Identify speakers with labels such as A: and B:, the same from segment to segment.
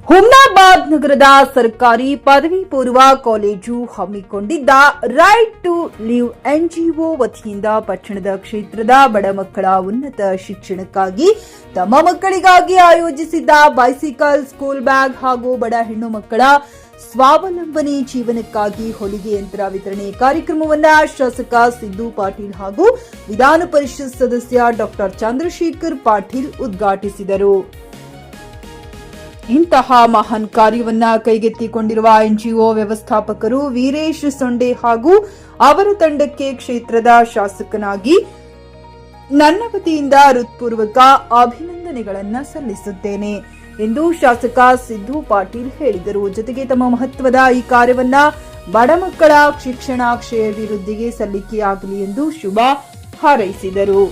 A: ಹುಮ್ನಾಬಾದ್ ನಗರದ ಸರ್ಕಾರಿ ಪದವಿ ಪೂರ್ವ ಕಾಲೇಜು ಹಮ್ಮಿಕೊಂಡಿದ್ದ ರೈಟ್ ಟು ಲಿವ್ ಎನ್ಜಿಒ ವತಿಯಿಂದ ಪಟ್ಟಣದ ಕ್ಷೇತ್ರದ ಬಡ ಮಕ್ಕಳ ಉನ್ನತ ಶಿಕ್ಷಣಕ್ಕಾಗಿ ತಮ್ಮ ಮಕ್ಕಳಿಗಾಗಿ ಆಯೋಜಿಸಿದ್ದ ಬೈಸಿಕಲ್, ಸ್ಕೂಲ್ ಬ್ಯಾಗ್ ಹಾಗೂ ಬಡ ಹೆಣ್ಣು ಮಕ್ಕಳ ಸ್ವಾವಲಂಬನೆ ಜೀವನಕ್ಕಾಗಿ ಹೊಲಿಗೆ ಯಂತ್ರ ವಿತರಣೆ ಕಾರ್ಯಕ್ರಮವನ್ನು ಶಾಸಕ ಸಿದ್ದು ಪಾಟೀಲ್ ಹಾಗೂ ವಿಧಾನ ಪರಿಷತ್ ಸದಸ್ಯ ಡಾಕ್ಟರ್ ಚಂದ್ರಶೇಖರ್ ಪಾಟೀಲ್ ಉದ್ಘಾಟಿಸಿದರು. ಇಂತಹ ಮಹಾನ್ ಕಾರ್ಯವನ್ನ ಕೈಗೆತ್ತಿಕೊಂಡಿರುವ ಎನ್ಜಿಒ ವ್ಯವಸ್ಥಾಪಕರು ವೀರೇಶ್ ಸೊಂಡೆ ಹಾಗೂ ಅವರ ತಂಡಕ್ಕೆ ಕ್ಷೇತ್ರದ ಶಾಸಕನಾಗಿ ನನ್ನ ವತಿಯಿಂದ ಹೃತ್ಪೂರ್ವಕ ಅಭಿನಂದನೆಗಳನ್ನು ಸಲ್ಲಿಸುತ್ತೇನೆ ಎಂದು ಶಾಸಕ ಸಿದ್ದು ಪಾಟೀಲ್ ಹೇಳಿದರು. ಜೊತೆಗೆ ತಮ್ಮ ಮಹತ್ವದ ಈ ಕಾರ್ಯವನ್ನ ಬಡ ಮಕ್ಕಳ ಶಿಕ್ಷಣಾಭಿವೃದ್ಧಿಗೆ ಸಲ್ಲಿಕೆಯಾಗಲಿ ಎಂದು ಶುಭ ಹಾರೈಸಿದರು.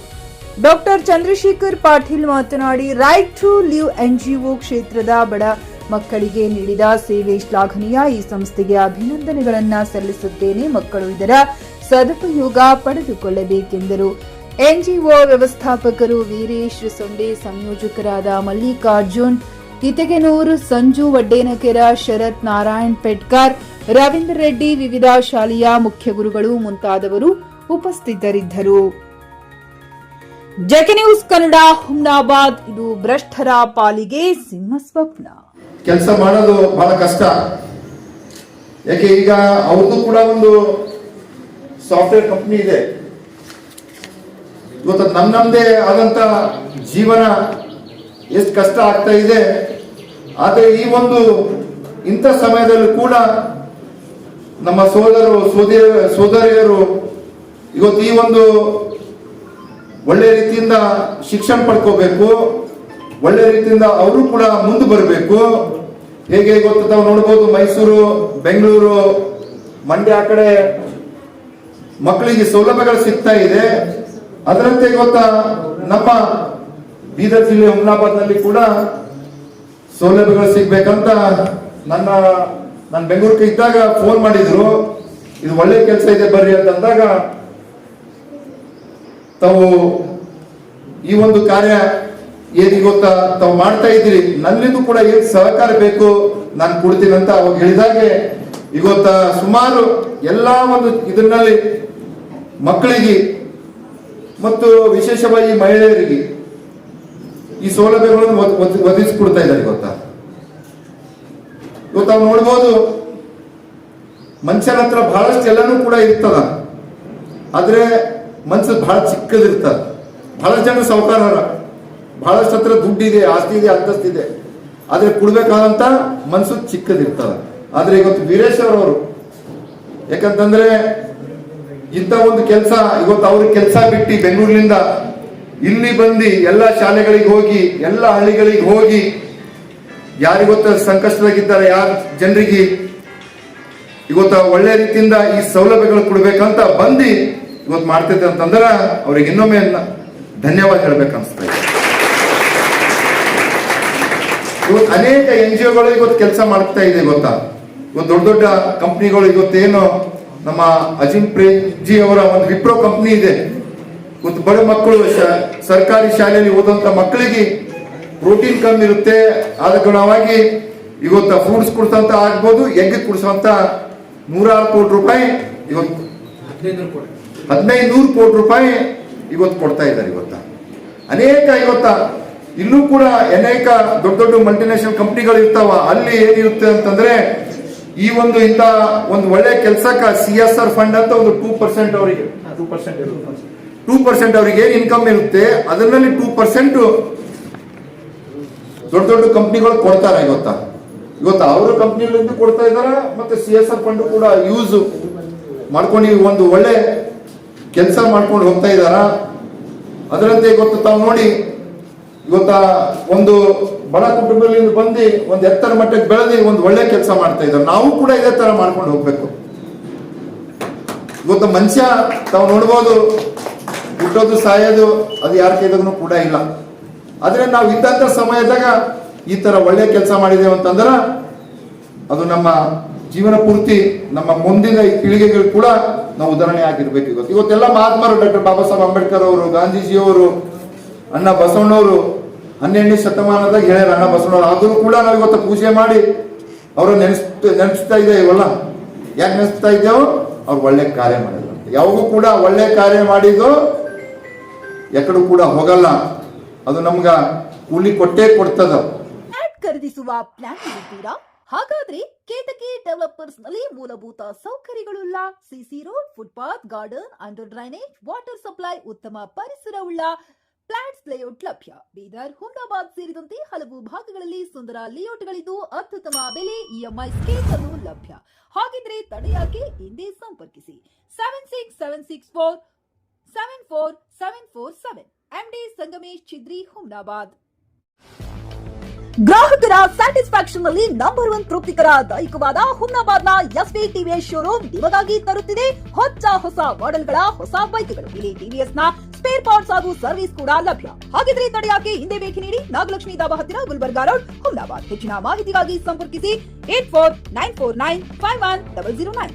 A: ಡಾಕ್ಟರ್ ಚಂದ್ರಶೇಖರ್ ಪಾಟೀಲ್ ಮಾತನಾಡಿ, ರೈಟ್ ಟು ಲಿವ್ ಎನ್ಜಿಒ ಕ್ಷೇತ್ರದ ಬಡ ಮಕ್ಕಳಿಗೆ ನೀಡಿದ ಸೇವೆ ಶ್ಲಾಘನೀಯ. ಈ ಸಂಸ್ಥೆಗೆ ಅಭಿನಂದನೆಗಳನ್ನು ಸಲ್ಲಿಸುತ್ತೇನೆ. ಮಕ್ಕಳು ಇದರ ಸದುಪಯೋಗ ಪಡೆದುಕೊಳ್ಳಬೇಕೆಂದರು. ಎನ್ಜಿಒ ವ್ಯವಸ್ಥಾಪಕರು ವೀರೇಶ್ ಸೊಂಡೆ, ಸಂಯೋಜಕರಾದ ಮಲ್ಲಿಕಾರ್ಜುನ್ ಇತೆಗೆನೂರ್, ಸಂಜು ವಡ್ಡೇನಕೆರ, ಶರತ್ ನಾರಾಯಣ್ ಪೆಟ್ಕರ್, ರವೀಂದ್ರ ರೆಡ್ಡಿ, ವಿವಿಧ ಶಾಲೆಯ ಮುಖ್ಯ ಗುರುಗಳು ಮುಂತಾದವರು ಉಪಸ್ಥಿತರಿದ್ದರು. JK news Kannada, Humnabad. ಇದು ಭ್ರಷ್ಟರ ಪಾಲಿಗೆ ಸಿಂಹ ಸ್ವಪ್ನ.
B: ಕೆಲಸ ಮಾಡೋದು ಬಹಳ ಕಷ್ಟ. ಯಾಕೆ ಈಗ ಅವ್ರದ್ದು ಕೂಡ ಒಂದು ಸಾಫ್ಟ್ವೇರ್ ಕಂಪನಿ ಇದೆ. ಇವತ್ತು ನಮ್ಮದೇ ಆದಂತ ಜೀವನ ಎಷ್ಟು ಕಷ್ಟ ಆಗ್ತಾ ಇದೆ. ಆದರೆ ಈ ಒಂದು ಇಂಥ ಸಮಯದಲ್ಲೂ ಕೂಡ ನಮ್ಮ ಸೋದರಿಯರು ಇವತ್ತು ಈ ಒಂದು ಒಳ್ಳೆ ರೀತಿಯಿಂದ ಶಿಕ್ಷಣ ಪಡ್ಕೋಬೇಕು, ಒಳ್ಳೆ ರೀತಿಯಿಂದ ಅವರು ಕೂಡ ಮುಂದೆ ಬರಬೇಕು. ಹೇಗೆ ಗೊತ್ತ ತಾವು ನೋಡ್ಬೋದು, ಮೈಸೂರು, ಬೆಂಗಳೂರು, ಮಂಡ್ಯ ಆ ಕಡೆ ಮಕ್ಕಳಿಗೆ ಸೌಲಭ್ಯಗಳು ಸಿಗ್ತಾ ಇದೆ. ಅದರಂತೆ ಗೊತ್ತಾ ನಮ್ಮ ಬೀದರ್ ಜಿಲ್ಲೆ ಹುಮ್ನಾಬಾದ್ ನಲ್ಲಿ ಕೂಡ ಸೌಲಭ್ಯಗಳು ಸಿಗ್ಬೇಕಂತ ನನ್ನ ಬೆಂಗಳೂರಿಗೆ ಇದ್ದಾಗ ಫೋನ್ ಮಾಡಿದ್ರು. ಇದು ಒಳ್ಳೆ ಕೆಲಸ ಇದೆ ಬರ್ರಿ ಅಂತಂದಾಗ ತಾವು ಈ ಒಂದು ಕಾರ್ಯ ಏನಿಗೆ ಗೊತ್ತಾ ತಾವು ಮಾಡ್ತಾ ಇದ್ದೀರಿ, ನನ್ನಿಂದ ಕೂಡ ಏನ್ ಸಹಕಾರ ಬೇಕು ನಾನು ಕೊಡ್ತೀನಿ ಅಂತ ಅವಾಗ ಹೇಳಿದಾಗೆ ಇವತ್ತ ಸುಮಾರು ಎಲ್ಲಾ ಒಂದು ಇದರಲ್ಲಿ ಮಕ್ಕಳಿಗೆ ಮತ್ತು ವಿಶೇಷವಾಗಿ ಮಹಿಳೆಯರಿಗೆ ಈ ಸೌಲಭ್ಯಗಳನ್ನು ಒದಗಿಸಿಕೊಡ್ತಾ ಇದ್ದಾರೆ. ಗೊತ್ತಾ ಇವತ್ತು ನಾವು ನೋಡ್ಬೋದು, ಮನುಷ್ಯನ ಹತ್ರ ಬಹಳಷ್ಟು ಎಲ್ಲಾನು ಕೂಡ ಇರ್ತದ, ಆದ್ರೆ ಮನ್ಸು ಬಹಳ ಚಿಕ್ಕದಿರ್ತದ. ಬಹಳಷ್ಟು ಜನ ಸಾಹುಕಾರರ, ಬಹಳಷ್ಟು ಹತ್ರ ದುಡ್ಡಿದೆ, ಆಸ್ತಿ ಇದೆ, ಅಂತಸ್ತಿದೆ, ಆದ್ರೆ ಕೊಡ್ಬೇಕಾದಂತ ಮನ್ಸು ಚಿಕ್ಕದಿರ್ತದ. ಆದ್ರೆ ಇವತ್ತು ವೀರೇಶ್ ಅವರು ಯಾಕಂತಂದ್ರೆ ಇಂಥ ಒಂದು ಕೆಲಸ ಇವತ್ತು ಅವ್ರ ಕೆಲಸ ಬಿಟ್ಟು ಬೆಂಗಳೂರಿನಿಂದ ಇಲ್ಲಿ ಬಂದು ಎಲ್ಲ ಶಾಲೆಗಳಿಗೆ ಹೋಗಿ, ಎಲ್ಲ ಹಳ್ಳಿಗಳಿಗೆ ಹೋಗಿ, ಯಾರಿಗೊತ್ತ ಸಂಕಷ್ಟದಾಗಿದ್ದಾರೆ ಯಾರ ಜನರಿಗೆ ಇವತ್ತು ಒಳ್ಳೆ ರೀತಿಯಿಂದ ಈ ಸೌಲಭ್ಯಗಳು ಕೊಡ್ಬೇಕಂತ ಬಂದು ಇವತ್ತು ಮಾಡ್ತೈತೆ ಅಂತಂದ್ರೆ ಅವ್ರಿಗೆ ಇನ್ನೊಮ್ಮೆ ಧನ್ಯವಾದ ಹೇಳ್ಬೇಕನ್ಸ್ತಾ ಇದೆ. ಇವತ್ತು ಅನೇಕ ಎನ್ಜಿಒಗಳು ಇವತ್ತು ಕೆಲಸ ಮಾಡ್ತಾ ಇದೆ. ಗೊತ್ತಾ ಇವತ್ತು ದೊಡ್ಡ ದೊಡ್ಡ ಕಂಪ್ನಿಗಳು ಇವತ್ತೇನು ನಮ್ಮ ಅಜಿಮ್ ಪ್ರೇಮ್ಜಿ ಅವರ ಒಂದು ವಿಪ್ರೋ ಕಂಪ್ನಿ ಇದೆ. ಇವತ್ತು ಬಡ ಮಕ್ಕಳು ಸರ್ಕಾರಿ ಶಾಲೆಯಲ್ಲಿ ಓದುವಂತ ಮಕ್ಕಳಿಗೆ ಪ್ರೋಟೀನ್ ಕಮ್ಮಿ ಇರುತ್ತೆ, ಆದ ಗುಣವಾಗಿ ಇವತ್ತು ಫ್ರೂಟ್ಸ್ ಕೊಡ್ಸಂತ ಆಗ್ಬೋದು, ಎಗ್ ಕೊಡಿಸುವಂತ 106 ಕೋಟಿ ರೂಪಾಯಿ ಇವತ್ತು 1500 ಕೋಟಿ ರೂಪಾಯಿ ಇವತ್ತು ಕೊಡ್ತಾ ಇದ್ದಾರೆ. ಇವತ್ತು ಅನೇಕ ಇಲ್ಲೂ ಕೂಡ ಅನೇಕ ದೊಡ್ಡ ದೊಡ್ಡ ಮಲ್ಟಿನ್ಯಾಷನಲ್ ಕಂಪ್ನಿಗಳು ಇರ್ತಾವ. ಅಲ್ಲಿ ಏನಿರುತ್ತೆ ಅಂತಂದ್ರೆ ಈ ಒಂದು ಇಂಥ ಒಂದು ಒಳ್ಳೆ ಕೆಲಸಕ್ಕೆ CSR ಫಂಡ್ ಅಂತ ಒಂದು 2% ಅವರಿಗೆ 2% ಅವರಿಗೆ ಏನು ಇನ್ಕಮ್ ಇರುತ್ತೆ, ಅದರಲ್ಲಿ 2% ದೊಡ್ಡ ದೊಡ್ಡ ಕಂಪ್ನಿಗಳು ಕೊಡ್ತಾರೆ. ಇವತ್ತು ಅವರ ಕಂಪ್ನಿಗಳಿಂದ ಕೊಡ್ತಾ ಇದಾರ, ಮತ್ತೆ CSR ಫಂಡ್ ಕೂಡ ಯೂಸ್ ಮಾಡ್ಕೊಂಡು ಒಂದು ಒಳ್ಳೆ ಕೆಲಸ ಮಾಡ್ಕೊಂಡು ಹೋಗ್ತಾ ಇದಾರ. ಅದರಂತೆ ಇವತ್ತು ತಾವು ನೋಡಿ, ಇವತ್ತ ಒಂದು ಬಡ ಕುಟುಂಬದಿಂದ ಬಂದು ಒಂದು ಎತ್ತರ ಮಟ್ಟಕ್ಕೆ ಬೆಳೆದು ಒಂದು ಒಳ್ಳೆ ಕೆಲಸ ಮಾಡ್ತಾ ಇದ್ದಾರೆ. ನಾವು ಕೂಡ ಇದೇ ತರ ಮಾಡ್ಕೊಂಡು ಹೋಗ್ಬೇಕು. ಇವತ್ತು ಮನುಷ್ಯ ತಾವು ನೋಡ್ಬೋದು, ಹುಟ್ಟೋದು ಸಾಯೋದು ಅದು ಯಾರ ಕೈದಾಗೂ ಕೂಡ ಇಲ್ಲ. ಆದ್ರೆ ನಾವು ಇದ್ದಂತ ಸಮಯದಾಗ ಈ ತರ ಒಳ್ಳೆ ಕೆಲಸ ಮಾಡಿದೇವೆ ಅಂತಂದ್ರ ಅದು ನಮ್ಮ ಜೀವನ ಪೂರ್ತಿ ನಮ್ಮ ಮುಂದಿನ ಪೀಳಿಗೆಗಳು ಕೂಡ ನಾವು ಉದಾಹರಣೆ ಆಗಿರ್ಬೇಕು. ಇವತ್ತೆಲ್ಲ ಮಹಾತ್ಮರು, ಡಾಕ್ಟರ್ ಬಾಬಾ ಸಾಹೇಬ್ ಅಂಬೇಡ್ಕರ್ ಅವರು, ಗಾಂಧೀಜಿಯವರು, ಅಣ್ಣ ಬಸವಣ್ಣವರು 12ನೇ ಶತಮಾನದಾಗ ಹೇಳ್ಯಾರ ಅಣ್ಣ ಬಸವಣ್ಣ. ಆದರೂ ಕೂಡ ನಾವು ಇವತ್ತು ಪೂಜೆ ಮಾಡಿ ಅವ್ರ ನೆನೆಸ್ತಾ ಇದ್ದೇವಲ್ಲ. ಯಾಕೆ ನೆನೆಸ್ತಾ ಇದ್ದೇವೆ? ಅವ್ರು ಒಳ್ಳೆ ಕಾರ್ಯ ಮಾಡಿದ್ರು. ಯಾವಾಗೂ ಕೂಡ ಒಳ್ಳೆ ಕಾರ್ಯ ಮಾಡಿದ್ದು ಎಕಡು ಕೂಡ ಹೋಗಲ್ಲ, ಅದು ನಮ್ಗ ಕೂಲಿ ಕೊಟ್ಟೇ ಕೊಡ್ತದ.
A: ಫ್ಲಾಟ್ ಖರೀದಿಸುವ ಪ್ಲಾನ್ ಇದ್ದೀರಾ? ಹಾಗಾದ್ರೆ ಕೇತಕಿ ಡೆವಲಪರ್ಸ್ ನಲ್ಲಿ ಮೂಲಭೂತ ಸೌಕರ್ಯಗಳುಳ್ಳ CC road, footpath, garden, under drainage, water supply, ಉತ್ತಮ ಪರಿಸರವುಳ್ಳ ಫ್ಲಾಟ್ಸ್ ಲೇಔಟ್ ಲಭ್ಯ. ಬೀದರ್, ಹುಮ್ನಾಬಾದ್ ಸೇರಿದಂತೆ ಹಲವು ಭಾಗಗಳಲ್ಲಿ ಸುಂದರ ಲೇಔಟ್ಗಳಿದ್ದು ಅತ್ಯುತ್ತಮ ಬೆಲೆ, ಇಎಂಐ ಸ್ಕೀಮ್ ಅನ್ನು ಲಭ್ಯ. ಹಾಗಿದ್ರೆ ತಡೆಯಾಕೆ? ಹಿಂದೆ ಸಂಪರ್ಕಿಸಿ 7676474747 ಎಂಡಿ ಸಂಗಮೇಶ್ ಚಿದ್ರಿ, ಹುಮ್ನಾಬಾದ್. ಗ್ರಾಹಕರ ಸ್ಯಾಟಿಸ್ಫ್ಯಾಕ್ಷನ್ ನಲ್ಲಿ ನಂಬರ್ 1 ತೃಪ್ತಿಕರ ದೈಹಿಕವಾದ ಹುಮ್ನಾಬಾದ್ನ ಎಸ್ವಿ ಟಿವಿಎಸ್ ಶೋರೂಮ್ ನಿಮಗಾಗಿ ತರುತ್ತಿದೆ ಹೊಸ ಮಾಡೆಲ್ಗಳ ಹೊಸ ಬೈಕ್ಗಳು. ಇಲ್ಲಿ ಟಿವಿಎಸ್ ನ ಸ್ಪೇರ್ ಪಾರ್ಟ್ಸ್ ಹಾಗೂ ಸರ್ವಿಸ್ ಕೂಡ ಲಭ್ಯ. ಹಾಗಿದ್ರೆ ತಡೆಯಾಕೆ? ಹಿಂದೆ ಭೇಟಿ ನೀಡಿ. ನಾಗಲಕ್ಷ್ಮಿ ದಾಬಾ ಹತ್ತಿರ, ಗುಲ್ಬರ್ಗಾ ರೋಡ್, ಹುಮ್ನಾಬಾದ್. ಹೆಚ್ಚಿನ ಮಾಹಿತಿಗಾಗಿ ಸಂಪರ್ಕಿಸಿ 8494951009.